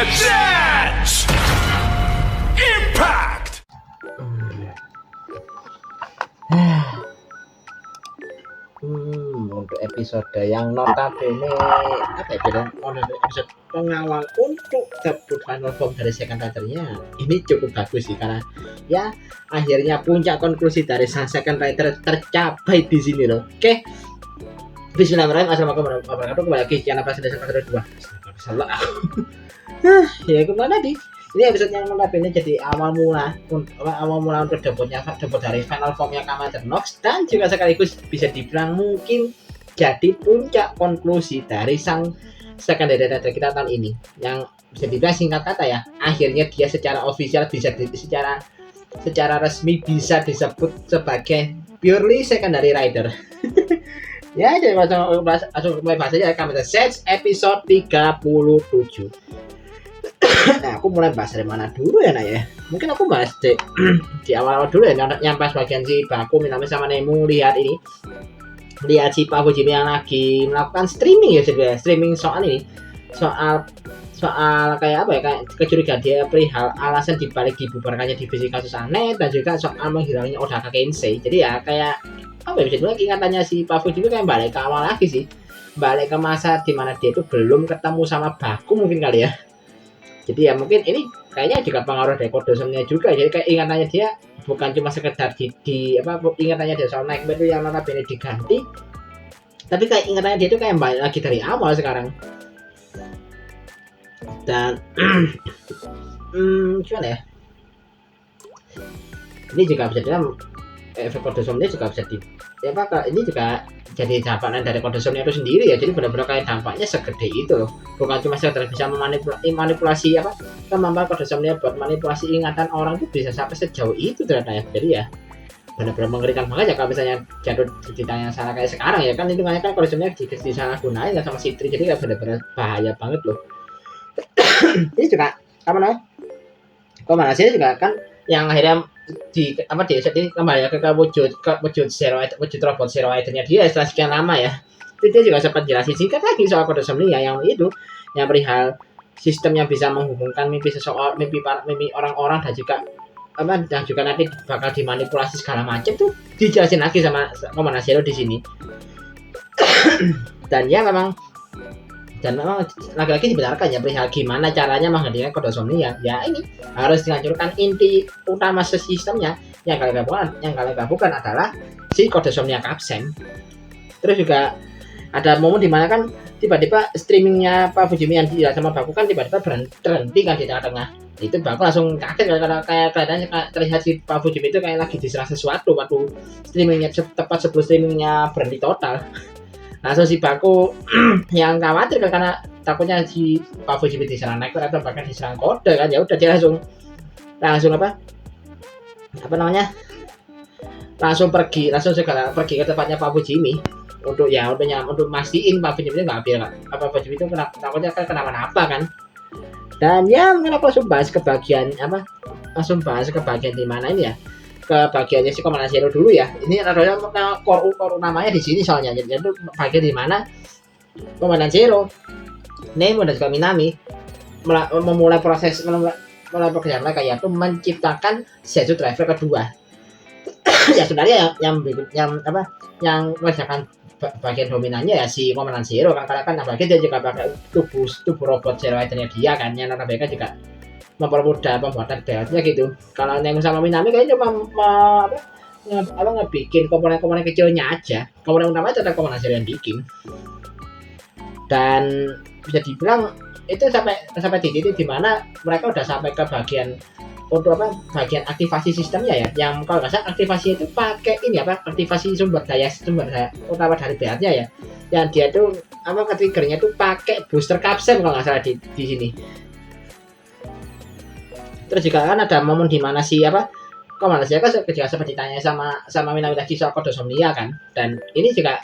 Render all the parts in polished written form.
Legends! Impact! Untuk episode yang notabene apa ya bilang episode pengawal untuk debut final form dari second rider-nya ini cukup bagus sih, karena ya akhirnya puncak konklusi dari sang second rider tercapai di sini loh. Oke, Bismillahirrahmanirrahim. Assalamualaikum warahmatullahi wabarakatuh. Kembali lagi channel Presiden episode 2. Salah aku. Ya kemana nih? Ini episode yang notabene jadi awal mula untuk debut dari final formnya Commander Nox, dan juga sekaligus bisa dibilang mungkin jadi puncak konklusi dari sang second rider kita tahun ini, yang bisa dibilang singkat kata ya, akhirnya dia secara official secara resmi bisa disebut sebagai purely secondary rider. Ya, jadi langsung mulai bahas aja Commander Sets episode 37. Nah, aku mulai bahas dari mana dulu ya, Nak ya? Mungkin aku bahas di awal-awal dulu ya, nyampe bagian si Baku Minami sama Nemu lihat si Pak Fujimi yang lagi melakukan streaming ya, sebenarnya streaming soal kayak apa ya, kayak kecurigaan dia perihal alasan dibalik dibubarkannya divisi kasus aneh, dan juga soal menghilangnya Odaka Kensei. Jadi ya kayak apa ya, bisa dibilang ingatannya si Pak Fujimi kayak balik ke awal lagi sih, balik ke masa dimana dia itu belum ketemu sama Baku mungkin kali ya. Jadi ya mungkin ini kayaknya juga pengaruh dari kodosomnya juga. Jadi kayak ingatannya dia bukan cuma sekedar ingatannya dia soal Nightmare itu yang notabene diganti, tapi kayak ingatannya dia itu kayak balik lagi dari awal sekarang. Dan gimana ya? Ini juga bisa dibilang efek kodosomnya juga bisa ini juga jadi dampak dari kodosomnya itu sendiri ya. Jadi benar-benar kayak dampaknya segede itu loh, bukan cuma sekedar bisa memanipulasi kemampuan kodosomnya buat manipulasi ingatan orang itu bisa sampai sejauh itu ternyata ya. Jadi ya benar-benar mengerikan banget ya kalau misalnya jatuh di tangan yang salah kayak sekarang ya kan. Itu kan kodosomnya disalahgunain sama Citri, jadi ya benar-benar bahaya banget loh. Ini juga apa namanya, kombinasinya juga kan yang akhirnya di episode ini kembali ke wujud robot Zero Rider-nya dia setelah sekian lama ya. Itu dia juga sempat jelasin singkat lagi soal kodosomnia yang perihal sistem yang bisa menghubungkan mimpi orang-orang, dan juga nanti bakal dimanipulasi segala macam tuh dijelasin lagi sama Commander Zero di sini. Dan memang lagi-lagi dibenarkan ya perihal gimana caranya menghentikan kodosomnia. Ya ini harus dihancurkan inti utama sistemnya. Yang kalian gabungkan adalah si kodosomnia Capsem. Terus juga ada momen dimana kan tiba-tiba streamingnya Pak Fujimi yang tidak sama Baku kan tiba-tiba berhenti kan di tengah-tengah. Itu Baku langsung kaget karena kayak kelihatannya terlihat si Pak Fujimi itu kayak lagi diserang sesuatu waktu streamingnya tepat sebelum streamingnya berhenti total. Langsung si Baku yang khawatir kan, karena takutnya si Pak Fujimi diserang Nightmare atau bahkan diserang kode kan. Ya udah dia langsung pergi ke tempatnya Pak Fujimi untuk mastiin Pak Fujimi itu nggak Fujimi itu takutnya kan kenapa-napa kan. Dan ya mungkin aku langsung bahas ke bagian di mana ini ya, ke bagiannya si Commander Zero dulu ya. Ini adalah core namanya di sini soalnya. Jadi itu bagian di mana Commander Zero, Nemo dan juga Minami memulai pekerjaan mereka, yaitu menciptakan Zetsu Driver kedua. Ya sebenarnya yang mengerjakan bagian dominannya ya si Commander Zero kan, karena kan apalagi dia juga pakai tubuh robot Zero Rider-nya dia kan, yang mereka juga mempermudah pembuatan beltnya gitu. Kalau Nemo sama Minami kayaknya cuma ngebikin komponen-komponen kecilnya aja. Komponen utamanya tetap Commander Zero yang bikin. Dan bisa dibilang itu sampai di titik dimana mereka udah sampai ke bagian aktivasi sistemnya ya, yang kalau nggak salah aktivasi itu pakai aktivasi sumber daya utama dari beltnya ya, yang dia tuh triggernya tuh pakai booster Capsem kalau nggak salah di sini. Terus juga kan ada momen di mana Commander Zero kan juga sempat ditanya sama Minami tadi soal kodosomnia kan. Dan ini juga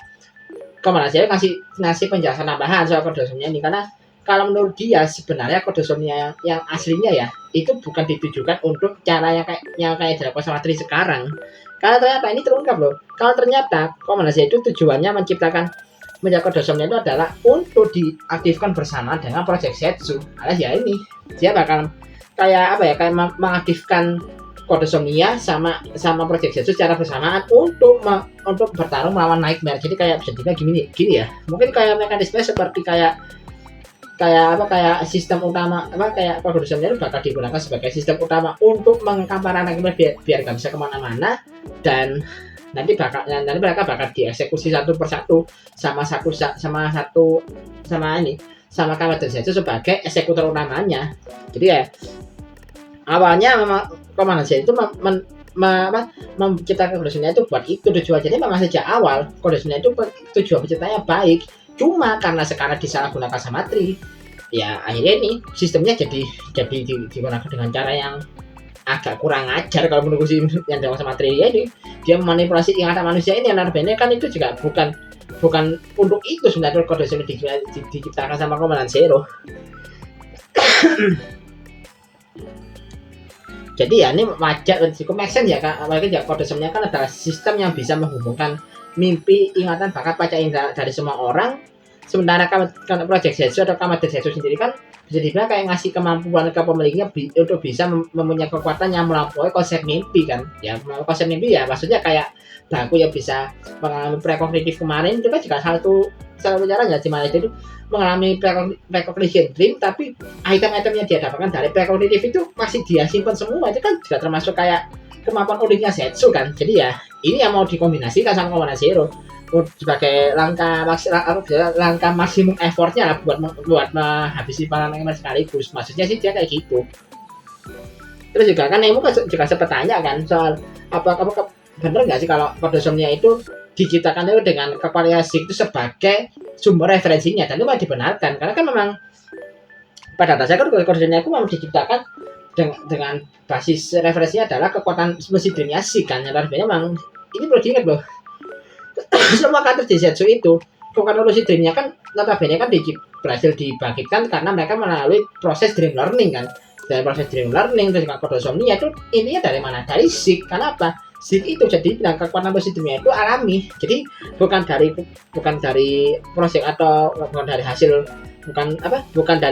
Commander Zero ngasih penjelasan tambahan soal kodosomnia ini, karena kalau menurut dia sebenarnya kodosomnia yang aslinya ya itu bukan ditujukan untuk cara yang kayak dilakukan sama Tri sekarang. Karena ternyata ini terungkap loh, kalau ternyata Commander Zero itu tujuannya menciptakan meja kodosomnya itu adalah untuk diaktifkan bersama dengan Project Setsu. Alias ya ini dia bakal kayak apa ya, kayak mengaktifkan kodosomnia sama Project Setsu secara bersamaan untuk bertarung melawan Nightmare. Jadi kayak bisa dibilang gini ya. Mungkin kayak mekanisme seperti kayak sistem utama kayak kodosomnia itu bakal digunakan sebagai sistem utama untuk mengengkang para Nightmare biar nggak bisa kemana-mana, dan nanti mereka bakal dieksekusi satu persatu sama Kamen Setsu sebagai eksekutor utamanya. Jadi ya awalnya memang Kamen Setsu itu menciptakan kodosomnia itu buat itu tujuan. Jadi memang sejak awal kodosomnia itu tujuan penciptanya baik, cuma karena sekarang disalahgunakan sama Tri, ya akhirnya ini sistemnya jadi digunakan dengan cara yang agak kurang ajar kalau menurut si yang dalam sama Tri ini. Dia memanipulasi ingatan manusia ini, yang notabene kan itu juga bukan untuk itu sebenarnya kodosomnia diciptakan sama Komandan Zero. Jadi ya ini wajar dan cukup make sense ya, apalagi ya kodosomnia kan adalah sistem yang bisa menghubungkan mimpi, ingatan, bakat panca indera dari semua orang. Sementara Project Setsu atau Kamen Setsu sendiri kan bisa dibilang kayak ngasih kemampuan ke pemiliknya untuk bisa mempunyai kekuatan yang melampaui konsep mimpi kan. Ya konsep mimpi ya maksudnya kayak Baku yang bisa mengalami prekognitif kemarin itu kan juga salah satu caranya, dimana itu mengalami precognition dream, tapi item-item yang dia dapatkan dari prekognitif itu masih dia simpan semua. Itu kan juga termasuk kayak kemampuan uniknya Setsu kan. Jadi ya ini yang mau dikombinasikan sama Komandan Zero sebagai langkah maksimum effortnya lah buat menghabisi para Nightmare sekaligus. Maksudnya sih dia kayak gitu. Terus juga kan Nemo juga sempat tanya kan soal apa bener nggak sih kalau kodosomnia itu diciptakan itu dengan kekuatan Zik itu sebagai sumber referensinya, dan itu memang dibenarkan karena kan memang pada dasarnya kan kodosomnia itu memang diciptakan dengan basis referensinya adalah kekuatan mesin dunia Zik kan. Yang memang ini perlu diingat loh. Semua karakter di Setsu itu kekuatan mesin dunia kan notabene kan berhasil dibangkitkan karena mereka melalui proses dream learning kan. Dari proses dream learning terus dengan kodosomnia itu intinya dari mana? Dari Zik. Kenapa? Zik itu jadi bilang kekuatan mesin dunia itu alami. Jadi bukan dari proses atau bukan dari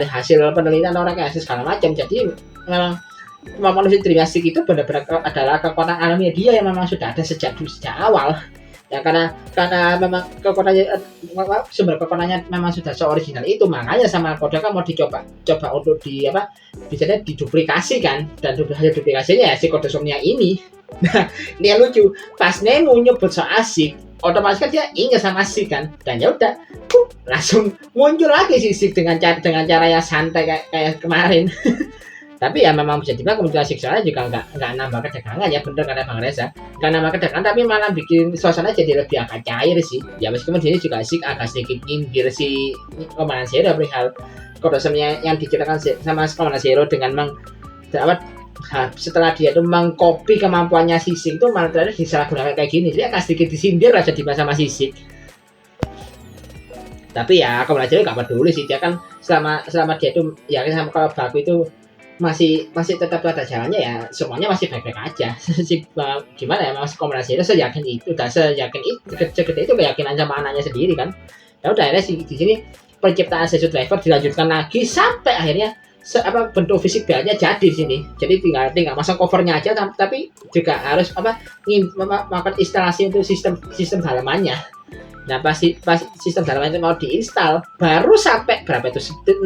hasil penelitian orang kayak segala macam. Jadi memang kemampuan mesin dunia Zik itu benar-benar adalah kekuatan alami dia yang memang sudah ada sejak awal. Ya karena memang sumber kekuatannya memang sudah seoriginal itu, makanya sama Koda kan mau dicoba untuk bisa diduplikasi kan, dan hasil duplikasinya ya si kodosomnia ini. Nah dia lucu pas Nemo nyebut soal Zik, otomatis kan dia ingat sama Zik kan, dan ya udah langsung muncul lagi si Zik dengan cara yang santai kayak kemarin. Tapi ya memang bisa dibilang kemunculan seksualnya juga nggak nambah ketegangan ya, bener kata Bang Reza, nggak nambah ketegangan tapi malah bikin suasana jadi lebih agak cair sih ya. Meskipun sini juga Zik agak sedikit nyindir si Komandan Zero perihal kodosomnya yang diciptakan sama Komandan Zero dengan setelah dia itu mengcopy kemampuannya si Zik itu malah ternyata disalahgunakan kayak gini, jadi agak sedikit disindir aja di sama si Zik. Tapi ya Komandan Zero nggak peduli sih, dia kan selama dia itu ya sama kalau Baku itu masih tetap ada jalannya ya, semuanya masih baik-baik aja. Gimana ya, Mas Komandan Zero seyakin itu segede itu keyakinan sama anaknya sendiri kan. Ya udah akhirnya di sini penciptaan Setsu Driver dilanjutkan lagi sampai akhirnya bentuk fisik belnya jadi di sini. Jadi tinggal masang covernya aja, tapi juga harus melakukan instalasi untuk sistem dalamannya. Nah pas sistem dalaman itu mau diinstal baru sampai berapa itu 68%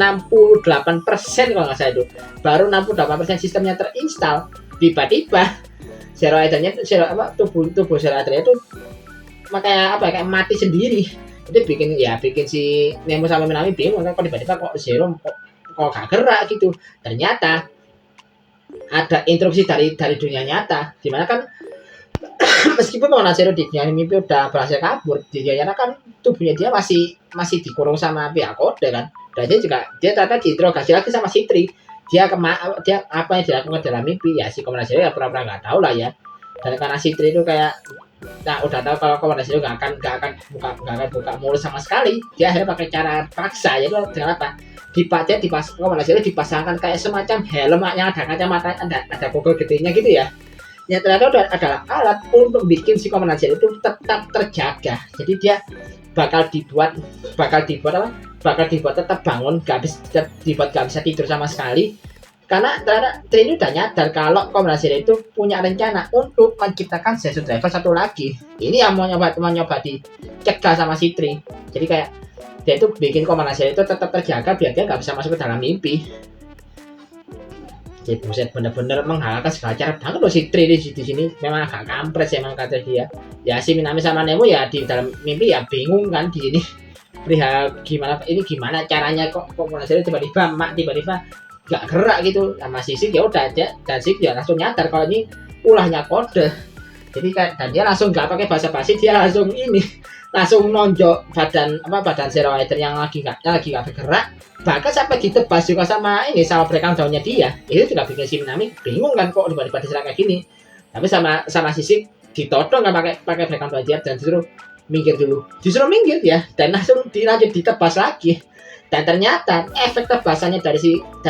kalau nggak salah itu, baru 68% sistemnya terinstall, tiba-tiba Zero Ridernya tubuh Zero Ridernya itu makanya kayak mati sendiri. Itu bikin si Nemo sama Minami bingung kan, kok tiba-tiba kok Zero kok gak gerak gitu. Ternyata ada interupsi dari dunia nyata, dimana kan meskipun Komandan Zero di dunia mimpi udah berhasil kabur, di dunia nyata kan tubuhnya dia masih dikurung sama pihak Kode kan. Dan dia ternyata diinterogasi lagi sama si Tri. Dia apa yang dilakukan dalam mimpi ya si Komandan Zero ya pura-pura nggak tahu lah ya. Dan karena si Tri itu kayak udah tahu kalau Komandan Zero nggak akan buka mulut sama sekali, dia akhirnya pakai cara paksa, yaitu dengan apa? Komandan Zero dipasangkan kayak semacam helm yang ada kacamata, ada gogol gedenya gitu ya. Yang ternyata adalah alat untuk bikin si Komandan Zero itu tetap terjaga. Jadi dia bakal dibuat apa, bakal dibuat tetap bangun, dibuat gak bisa tidur sama sekali, karena ternyata Tri ini udah nyadar kalau Komandan itu punya rencana untuk menciptakan Zetsu Driver satu lagi. Ini yang mau nyoba dicegah sama si Tri. Jadi kayak dia itu bikin Komandan itu tetap terjaga biar dia nggak bisa masuk ke dalam mimpi. Jadi buset, bener-bener menghalalkan segala cara banget loh si Tri di sini. Memang agak kampret sih emang kata dia. Ya si Minami sama Nemo ya di dalam mimpi ya bingung kan di sini. Perihal gimana caranya kok Komandan tiba-tiba gak gerak gitu sama Sisik. Ya udah aja, dan Sisik ya langsung nyadar kalau ini ulahnya kode. Jadi dan dia langsung gak pakai basa-basi, dia langsung nonjok badan Zero Rider yang lagi gak bergerak, bahkan sampai ditebas juga sama breakdown daunnya dia. Itu juga bikin si Minami bingung kan, kok tiba-tiba diserang kayak gini. Tapi sama Sisik ditodong kan pakai breakdown daun dia, dan disuruh minggir ya, dan langsung dilanjut ditebas lagi. Dan ternyata efek tebasannya dari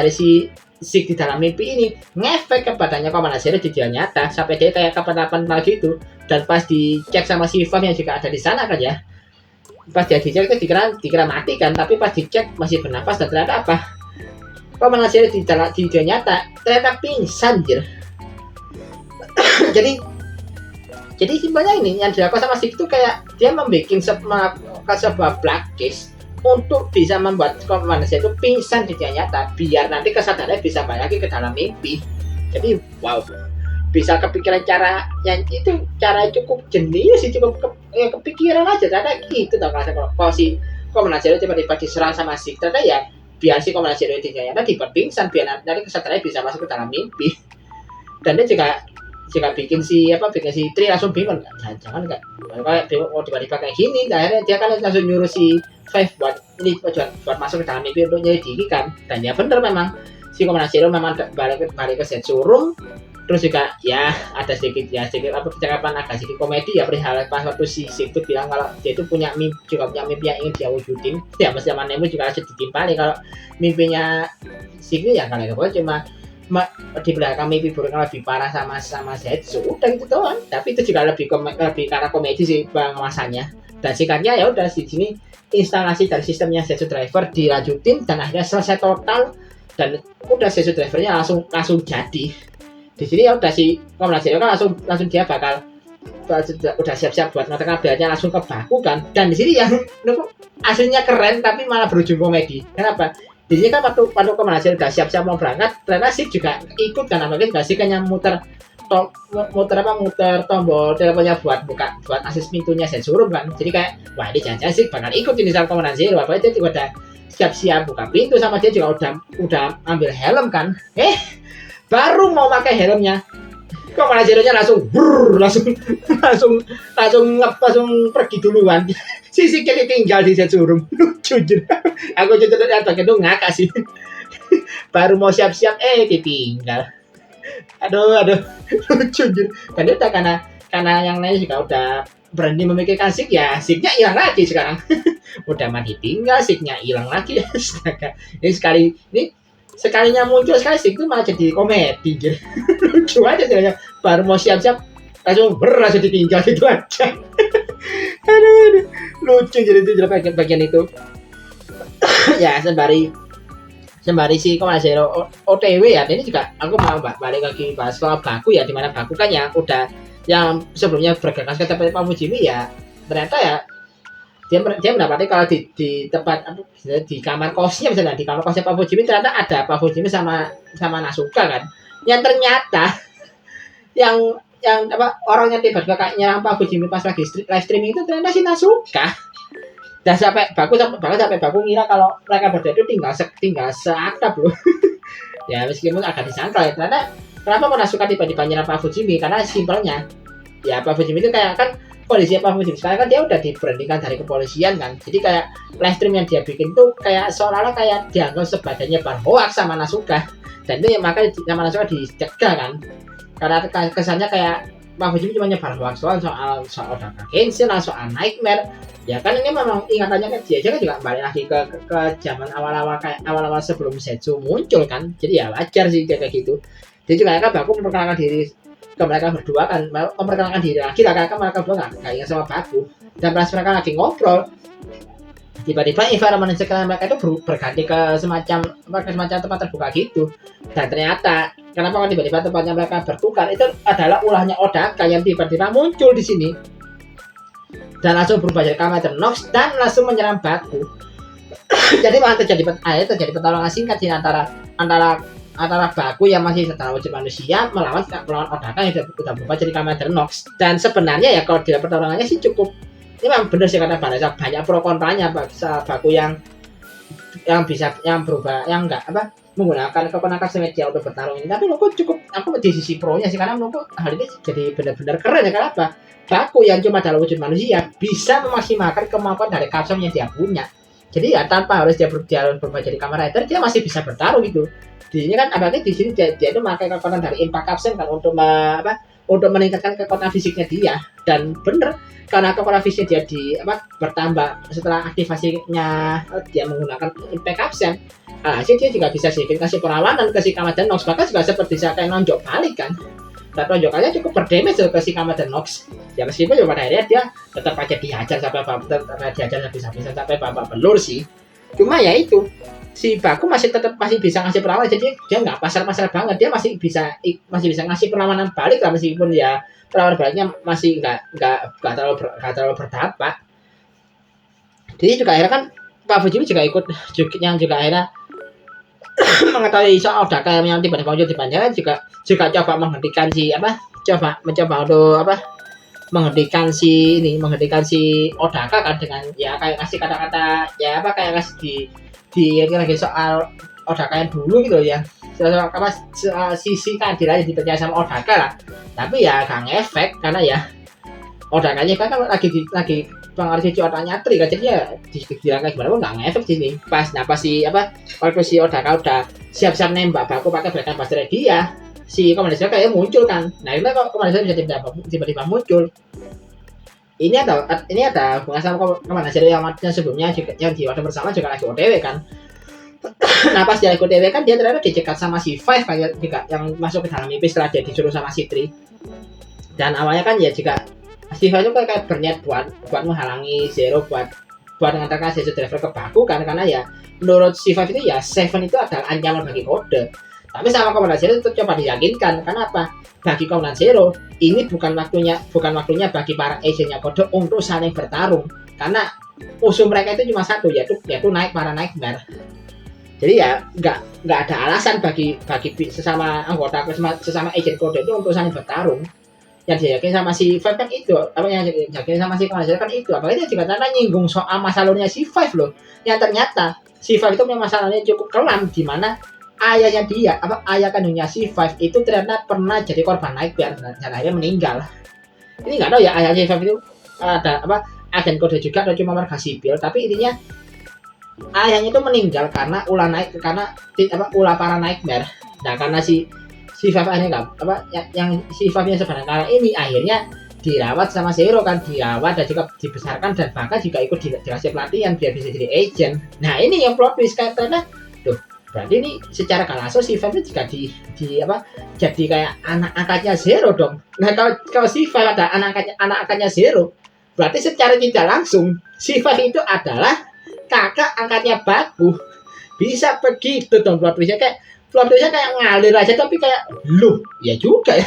si Sik di dalam mimpi ini ngefek ke badannya Komandan Zero di dunia nyata, sampai dia kayak kapan-kapan lagi itu. Dan pas dicek sama si Fam yang juga ada di sana kan ya, pas dia dicek itu dikira mati kan, tapi pas dicek masih bernapas. Dan ternyata apa, Komandan Zero di dunia nyata ternyata pingsan jir. jadi simpelnya ini yang dilakukan sama Sik itu kayak dia membuat sebuah blacklist untuk bisa membuat Komandan Zero itu pingsan di dunia nyata, biar nanti kesadarannya bisa balik lagi ke dalam mimpi. Jadi wow, bisa kepikiran cara yang itu, cara cukup jenius sih, cukup kepikiran aja. Ternyata gitu tau, kalau si Komandan Zero tiba-tiba diserang sama Sik, ternyata ya biar si Komandan Zero di dunia nyata dibuat pingsan, biar nanti kesadarannya bisa masuk ke dalam mimpi. Dan dia juga bikin si Tri langsung bingung, jangan nggak kayak tiba-tiba kayak gini. Akhirnya dia kan langsung nyuruh si Five buat masuk ke dalam mimpi untuk nyelidiki kan. Dan ya bener, memang si Komandan Zero memang balik ke Zetsu Room. Terus juga ya ada sedikit percakapan agak sedikit komedi ya, perihal pas waktu si Sik itu bilang kalau dia itu punya mimpi yang ingin dia wujudin. Ya pas zaman Nemo juga sedikit ditimpali kalau mimpinya Sik itu ya kalian cuma di belakang mimpi buruk lebih parah sama Zetsu, udah gitu doang. Tapi itu juga lebih karena komedi sih pengawasannya. Dan singkatnya ya udah di sini instalasi dari sistemnya Zetsu Driver dilanjutin dan akhirnya selesai total, dan udah Zetsu Drivernya langsung jadi. Di sini ya udah si Komandan Zero kan langsung dia bakal udah siap-siap buat ngetek kabelnya langsung ke baku kan. Dan di sini yang aslinya keren tapi malah berujung komedi. Kenapa? Di sini kan waktu Komandan Zero udah siap-siap mau berangkat, ternyata Sik juga ikut kan, apalagi Sik kan yang muter tombol teleponnya buat akses pintunya Zetsu Room kan. Jadi kayak wah, ini jangan-jangan Sik bakal ikut ini sama Komandan Zero. Apalagi dia juga udah siap-siap buka pintu, sama dia juga udah ambil helm kan. Baru mau pakai helmnya, Komandan Zero-nya langsung pergi duluan. Sisik tinggal di Zetsu Room. Lucu jujur. Aku jujur itu ngakak sih. Baru mau siap-siap ditinggal. Aduh lucu jujur. Dan itu karena yang lain juga udah berani memikirkan Sik, ya Siknya hilang lagi sekarang. Udah mati tinggal, Siknya hilang lagi. Astaga. Ini sekalinya muncul sekali Sik itu malah jadi komedi gitu. Lucu aja sebenarnya. Baru mau siap-siap langsung ditinggal gitu aja. aduh lucu. Jadi itu bagian itu. Ya sembari si Komandan Zero OTW ya, ini juga aku mau balik lagi bahas soal baku ya, dimana baku kan yang udah yang sebelumnya bergegas ke tempat Pak Fujimi ya, ternyata ya dia mendapati kalau di tempat di kamar kosnya, misalnya di kamar kosnya Pak Fujimi, ternyata ada Pak Fujimi sama Nasuka kan, yang ternyata yang orang yang tiba-tiba kayak nyerang Pak Fujimi pas lagi live streaming itu ternyata si Nasuka. Dan sampai Baku ngira kalau mereka berdua itu tinggal seatap loh. Ya meskipun agak disangkal ya, ternyata kenapa Nasuka tiba-tiba nyerang Pak Fujimi, karena simpelnya ya Pak Fujimi itu kayak kan kondisi Pak Fujimi sekarang kan dia udah diberhentikan dari kepolisian kan. Jadi kayak live stream yang dia bikin tuh kayak seolah-olah kayak dianggap sebagai nyebar hoax sama Nasuka. Dan itu ya makanya sama Nasuka dicegah kan. Karena kesannya kayak Pak Fujimi cuma nyebar hoax soal Daka Genshin, soal Nightmare. Ya kan ini memang ingatannya kan dia kan juga balik lagi ke zaman awal-awal sebelum Zetsu muncul kan. Jadi ya wajar sih kayak gitu. Dia juga kan Baku memperkenalkan diri ke mereka berdua kan, memperkenalkan diri lagi lah, kan mereka berdua nggak ingat sama Baku. Dan pas mereka lagi ngobrol, tiba-tiba environment sekitar mereka itu berganti ke semacam tempat terbuka gitu. Dan ternyata kenapa tiba-tiba tempatnya mereka bertukar, itu adalah ulahnya Odaka yang tiba-tiba muncul di sini dan langsung berubah jadi Kamen Nox dan langsung menyerang Baku. Jadi malah terjadi pertarungan singkat di antara Baku yang masih setara wujud manusia melawan Odaka yang sudah berubah jadi Kamen Nox. Dan sebenarnya ya kalau di pertarungannya sih cukup, ini memang benar sih kata banyak pro kontranya. Baku yang berubah, yang enggak menggunakan kekuatan media untuk bertarung ini, tapi menurutku aku di sisi pro nya sih, karena menurutku hal ini jadi benar-benar keren ya. Kenapa? Baku yang cuma dalam wujud manusia bisa memaksimalkan kemampuan dari kapsul yang dia punya. Jadi ya tanpa harus dia berubah jadi Kamen Rider, dia masih bisa bertarung gitu. Di sini kan apalagi di sini dia itu memakai kekuatan dari impact kapsul kan untuk meningkatkan kekuatan fisiknya dia. Dan bener, karena kekuatan fisiknya dia bertambah setelah aktivasinya dia menggunakan impact kapsul. Hasil dia juga bisa sedikit kasih perlawanan ke si Kamen Nox, bahkan juga seperti kayak nonjok balik kan. Dan tonjokannya cukup berdamage ke si Kamen Nox. Ya meskipun pada akhirnya dia tetap aja dihajar sampai habis-habisan sampai babak belur sih. Cuma ya itu, si Baku masih bisa ngasih perlawanan, jadi dia nggak pasar-pasar banget, dia masih bisa ngasih perlawanan balik lah, meskipun ya perlawanan baliknya masih nggak terlalu berdampak. Jadi juga akhirnya kan Pak Fujimi juga ikut yang juga akhirnya mengetahui soal Odaka yang tiba-tiba muncul di panjang, juga coba menghentikan menghentikan si Odaka kan, dengan ya kayak ngasih kata-kata ya kayak ngasih di lagi soal Odaka yang dulu gitu ya, soal sisi keadilan yang dipercaya sama Odaka lah. Tapi ya gak ngefek karena ya Odakanya kan lagi pengaruh otaknya Tri kan, jadi ya dibilang kayak gimana pun nggak ngefek sini. Pas waktu si Odaka udah siap-siap nembak Baku pakai Black Buster dia, si Kamen Rider kayak muncul kan. Nah itu kok Kamen Rider bisa tiba-tiba muncul. Ini ada hubungan sama Kamen Rider yang sebelumnya juga, yang di waktu bersama juga lagi OTW kan. Nah pas dia OTW kan dia ternyata dicekat sama si Five kayak juga, yang masuk ke dalam mimpi setelah dia disuruh sama si Tri. Dan awalnya kan ya juga Steve itu kayak berniat buat menghalangi Zero buat mengantarkan Zero Driver ke Baku kan, karena ya menurut Steve itu ya Seven itu adalah ancaman bagi Kode. Tapi sama Komandan Zero itu coba diyakinkan, karena apa? Bagi Komandan Zero ini bukan waktunya bagi para agentnya Kode untuk saling bertarung, karena musuh mereka itu cuma satu, yaitu para Nightmare. Jadi ya nggak ada alasan bagi sesama anggota sesama agent Kode itu untuk saling bertarung. Yang diyakin sama si Five kan itu, yang diyakin sama si Kamen Rider kan itu. Apalagi dia juga ternyata nyinggung soal masalahnya si Five loh, yang ternyata si Five itu punya masalahnya cukup kelam, di mana ayah kandungnya si Five itu ternyata pernah jadi korban Nightmare dan akhirnya meninggal. Ini nggak tahu ya ayah si Five itu ada agen Kode juga atau cuma warga sipil, tapi intinya ayahnya itu meninggal karena ulah para Nightmare. Nah karena si Five akhirnya yang si Five-nya sebenarnya ini akhirnya dirawat sama Zero kan, dirawat dan juga dibesarkan, dan bahkan juga ikut dikasih pelatihan biar bisa jadi agent. Nah ini yang plot twist karena berarti ini secara gak langsung si Five juga jadi kayak anak angkatnya Zero dong. Nah kalau si Five ada anak angkatnya Zero, berarti secara tidak langsung si Five itu adalah kakak angkatnya Baku. Bisa begitu dong plot twistnya, kayak ngalir aja, tapi kayak loh ya juga ya.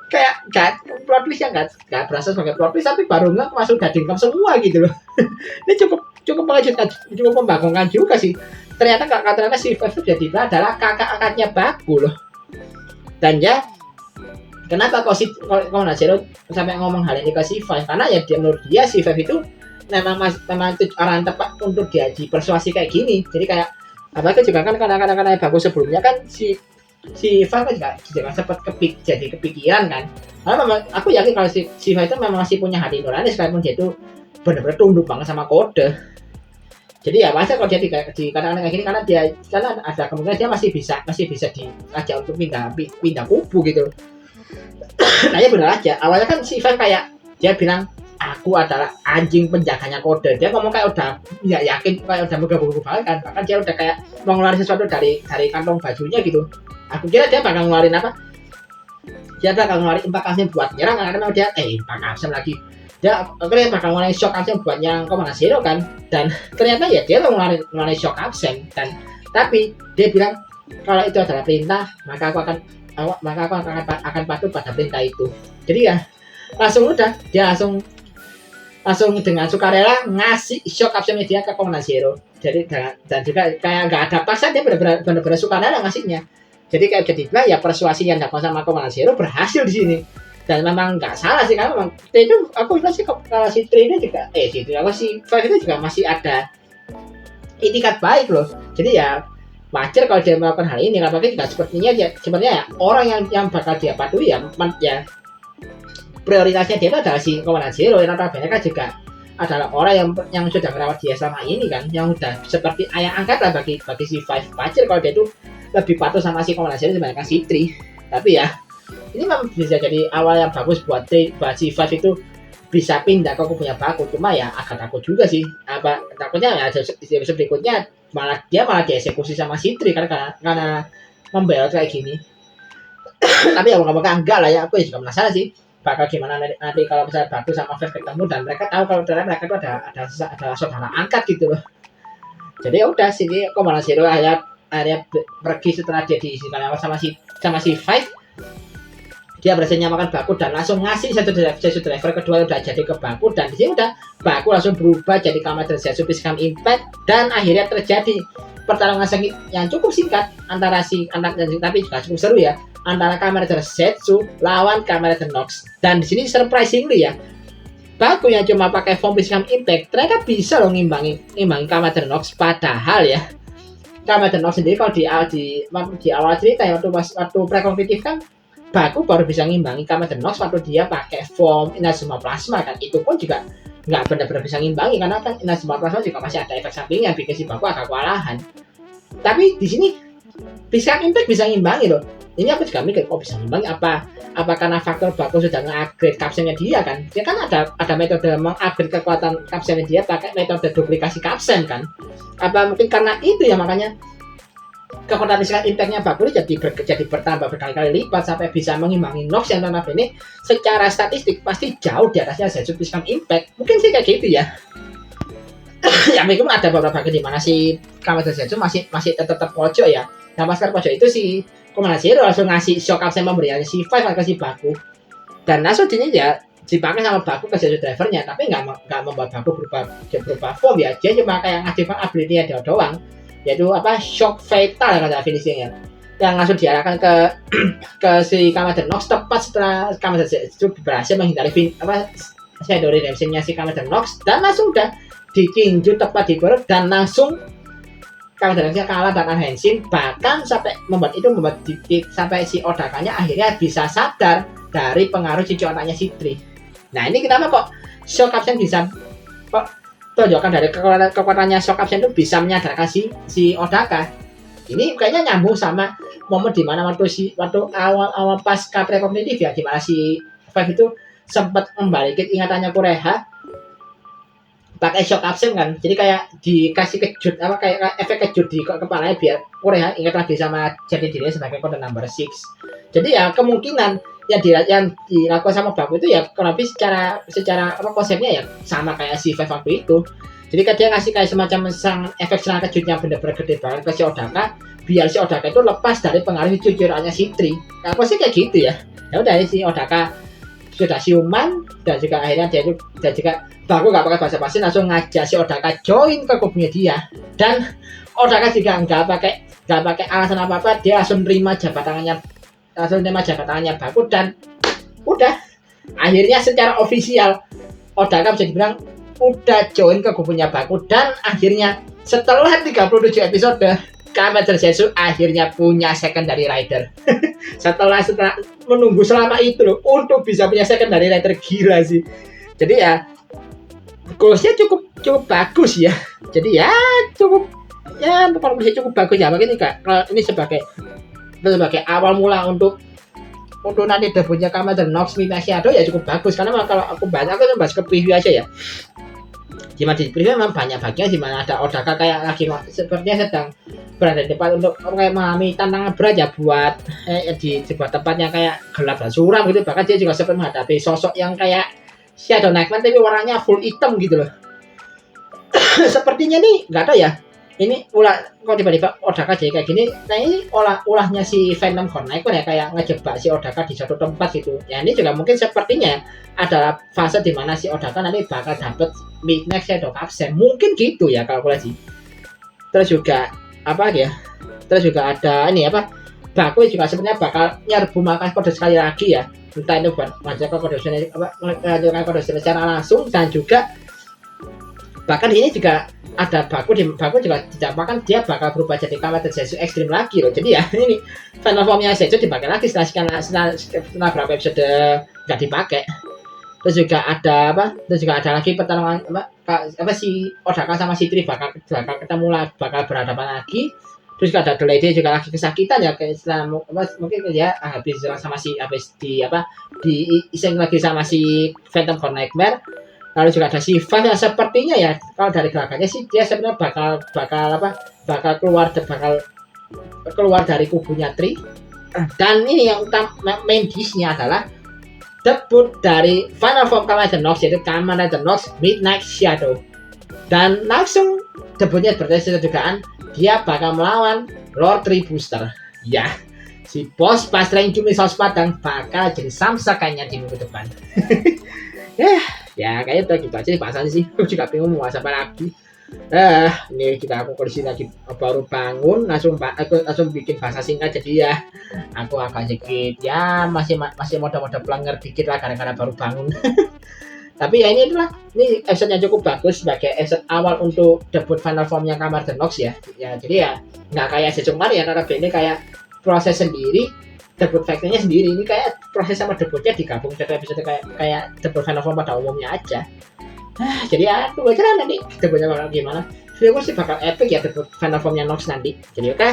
kayak plot twist yang nggak berasa sebagai plot twist, tapi baru nggak masuk gadingkam semua gitu loh. Ini cukup mengejutkan, cukup membagongkan juga sih. Ternyata si Five itu jadi adalah kakak angkatnya Baku loh. Dan ya kenapa kalau Zero sampai ngomong hal ini ke si Five, karena ya menurut dia si Five itu memang itu orang tepat untuk dia dipersuasi kayak gini. Jadi kayak apalagi juga kan karena Baku sebelumnya kan si Five kan juga sempat jadi kepikiran kan. Karena memang aku yakin kalau si Five itu memang masih punya hati nurani, sekalipun dia itu benar-benar tunduk banget sama Kode. Jadi ya masa kalau dia dikatakan kayak gini, karena ada kemungkinan dia masih bisa diajak untuk pindah kubu gitu. Nah ya benar aja. Awalnya kan si Five kayak dia bilang aku adalah anjing penjaganya Kode. Dia ngomong kayak udah ya yakin, kayak udah bergabung banget kan. Bahkan dia udah kayak mau ngeluarin sesuatu dari kantong bajunya gitu. Aku kira dia bakal ngeluarin apa? Dia bakal ngeluarin impact kapsul buat nyerang, karena dia impact kapsul lagi. dia akhirnya bakal ngeluarin shock absen buat yang Command Zero kan, dan ternyata ya dia ngeluarin shock absen, dan tapi dia bilang kalau itu adalah perintah maka aku akan patuh pada perintah itu. Jadi ya langsung udah dia langsung dengan sukarela ngasih shock absen dia ke Command Zero. Jadi dan juga kayak nggak ada paksa, dia benar-benar sukarela ngasihnya. Jadi kayak jadi ya persuasi yang dilakukan sama Command Zero berhasil di sini. Dan memang nggak salah sih, karena memang itu aku bilang sih kalau si Tri ini juga si Five itu juga masih ada itikat baik loh. Jadi ya wajar kalau dia melakukan hal ini, karena juga sepertinya dia sebenarnya orang yang bakal dia patuhi ya prioritasnya dia itu adalah si Command Zero, yang notabene kan juga adalah orang yang sudah merawat dia selama ini kan, yang udah seperti ayah angkat lah bagi si Five. Wajar kalau dia itu lebih patuh sama si Command Zero dibandingkan si Tri. Tapi ya ini memang bisa jadi awal yang bagus buat si Five itu bisa pindah ke kubunya Baku. Cuma ya agak takut juga sih, takutnya ya episode berikutnya malah dieksekusi sama si Tri karena membelot kayak gini. Tapi ya moga-moga enggak lah ya, aku juga penasaran sih bakal gimana nanti kalau misalnya Baku sama Five ketemu dan mereka tahu kalau ternyata mereka itu ada saudara angkat gitu loh. Jadi ya udah sini Command Zero akhirnya pergi setelah dia diizinkan sama si Five. Dia berhasil nyamakan Baku dan langsung ngasih satu driver kedua udah jadi ke Baku, dan di sini udah Baku langsung berubah jadi Kamen Rider Zetsu Peace Camp Impact, dan akhirnya terjadi pertarungan sengit yang cukup singkat antara tapi juga cukup seru ya, antara Kamen Rider Zetsu lawan Kamen Rider Nox. Dan di sini surprisingly ya, Baku yang cuma pakai form Peace Camp Impact ternyata bisa loh ngimbangi Kamen Rider Nox. Padahal ya Kamen Rider Nox sendiri kalau di awal cerita ya, waktu pre-kompetitif kan Baku baru bisa ngimbangi Kamen Rider Nox waktu dia pakai form Inazuma Plasma kan. Itu pun juga nggak benar-benar bisa ngimbangi karena kan Inazuma Plasma juga masih ada efek samping yang bikin si Baku agak kewalahan. Tapi di sini bisa Impact bisa ngimbangi loh. Ini aku juga mikir kok bisa ngimbangi, apa karena faktor Baku sudah nge-upgrade kapselnya dia kan. Dia kan ada metode meng-upgrade kekuatan kapselnya dia pakai metode duplikasi kapsel kan. Apa mungkin karena itu ya makanya kekuatan physical impact-nya Baku jadi bertambah berkali-kali lipat sampai bisa mengimbangi Nox yang notabene secara statistik pasti jauh di atasnya Zetsu physical impact. Mungkin sih kayak gitu ya. Ya mungkin ada beberapa bagian di mana si Kamen Rider Zetsu masih tetap pojok ya. Nah pas pojok itu si Command Zero langsung ngasih shock up sama memberikan si Five ke si Baku. Dan langsung ini ya dipakai sama Baku ke Zetsu drivernya, tapi nggak membuat Baku berubah form ya. Dia cuma kayak ngaktifkan ability-nya dia doang, yaitu shock fatal kata finishingnya, yang langsung diarahkan ke si Kamen Rider Nox tepat setelah Kamen Rider Zetsu berhasil menghindari Shadow Redemption-nya si Kamen Rider Nox, dan langsung udah ditinju tepat di perut, dan langsung Kamen Rider Nox kalah dan Henshin, bahkan sampai sampai si Odakanya akhirnya bisa sadar dari pengaruh cucu otaknya si Tri. Nah ini kenapa kok shock absen bisa tonjokan dari kekuatannya shock absen itu bisa menyadarkan si Odaka. Ini kayaknya nyambung sama momen dimana waktu awal pas kapre kognitif ya, dimana si Five itu sempat membalikin ingatannya Kureha pakai shock absen kan. Jadi kayak dikasih kejut kayak efek kejut di kepalanya biar Kureha ingat lagi sama jadi dirinya sebagai kode number 6. Jadi ya kemungkinan yang dilakukan sama Baku itu ya kurang lebih secara konsepnya ya sama kayak si Five waktu itu. Jadi kan dia ngasih kayak semacam efek serangan kejutnya bener-bener gede banget ke si Odaka, biar si Odaka itu lepas dari pengaruh cucurannya si Tri. Nah, aku sih kayak gitu ya. Ya udah si Odaka sudah siuman, dan juga akhirnya dia juga Baku nggak pakai basa-basi langsung ngajak si Odaka join ke kubunya dia, dan Odaka juga nggak pakai alasan apa-apa, dia langsung nerima jabatannya Baku, dan udah akhirnya secara ofisial Odaka bisa dibilang udah join ke kubunya Baku. Dan akhirnya setelah 37 episode Kamen Rider Zetsu akhirnya punya secondary rider. setelah menunggu selama itu loh untuk bisa punya secondary rider, gila sih. Jadi ya goalsnya cukup bagus ya. Jadi ya bukan bisa cukup bagus ya. Begini kak, ini sebagai awal mula untuk nanti debutnya Kamen Rider Nox Midnight Shadow ya cukup bagus. Karena kalau aku bahas ke preview aja ya. Dimana di preview memang banyak bagian dimana ada Odaka kayak lagi sepertinya sedang berada di depan untuk kayak mengalami tantangan berat ya buat di sebuah tempat yang kayak gelap dan suram gitu. Bahkan dia juga sempat menghadapi sosok yang kayak Shadow Nightmare tapi warnanya full hitam gitu loh. Sepertinya nih nggak tahu ya. Ini kok tiba-tiba Odaka jadi kayak gini. Nah ini ulahnya si Phantom Hornet ya kayak ngejebak si Odaka di satu tempat gitu. Ya ini juga mungkin sepertinya adalah fase dimana si Odaka nanti bakal dapet Midnight Shadow Capsule. Mungkin gitu ya kalkulasi. Terus juga apa ya? Terus juga ada ini apa? Baku juga sebenarnya bakal nyerbu makan kode sekali lagi ya. Entah itu buat mengajarkan kode secara langsung dan juga bahkan ini juga ada baku juga ditambahkan dia bakal berubah jadi Kamen Zetsu ekstrim lagi loh. Jadi ya ini final formnya Zetsu dipakai lagi setelah berapa episode nggak dipakai. Terus juga ada lagi pertarungan apa si Odaka sama si Tri bakal ketemu lagi, bakal berhadapan lagi. Terus juga ada The Lady juga lagi kesakitan ya kayak mungkin ya habis iseng lagi sama si Phantom Hornet Nightmare. Lalu juga ada Sifan yang sepertinya ya kalau dari gerakannya sih dia sebenarnya bakal keluar dari kubunya Tri. Dan ini yang utama main dish-nya adalah debut dari final form Kamen Rider Nox, yaitu Kamen Rider Nox Midnight Shadow. Dan langsung debutnya berdasarkan dugaan dia bakal melawan Lord Tri Booster. Ya, si bos pas rank Jumi Saus Padang bakal jadi Samsa kayaknya di minggu depan. Ya kayaknya udah gitu aja nih bahasannya sih. Aku juga bingung mau bahas apa lagi. Ini kita aku kondisi lagi baru bangun langsung bikin bahasa singkat jadi ya aku agak sedikit ya masih mode pelanger dikit lah karena baru bangun. Tapi ya ini episode-nya cukup bagus sebagai episode awal untuk debut final formnya Kamen Rider Nox ya. Ya jadi ya nggak kayak season kemarin ya karena ini kayak proses sendiri, debut factor-nya sendiri. Ini kayak proses sama debutnya digabung satu episode kayak debut final form pada umumnya aja. Jadi ya tunggu aja nanti debutnya bakal gimana. Video sih bakal epic ya debut final formnya Nox nanti. Jadi oke.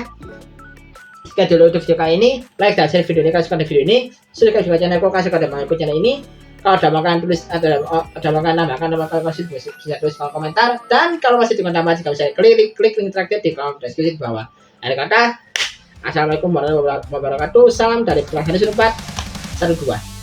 Sekian dulu untuk video kali ini. Like dan share video ini kalau suka video ini. Subscribe juga channel Koka jika ada mau ikut channel ini. Kalau ada makan tulis ada makan nambahkan kasih bisa tulis kolom komentar. Dan kalau masih dengan tambah jika bisa klik link terakhir di kolom deskripsi di bawah. Ada kata Assalamualaikum warahmatullahi wabarakatuh. Salam dari Pelaksanaan 412.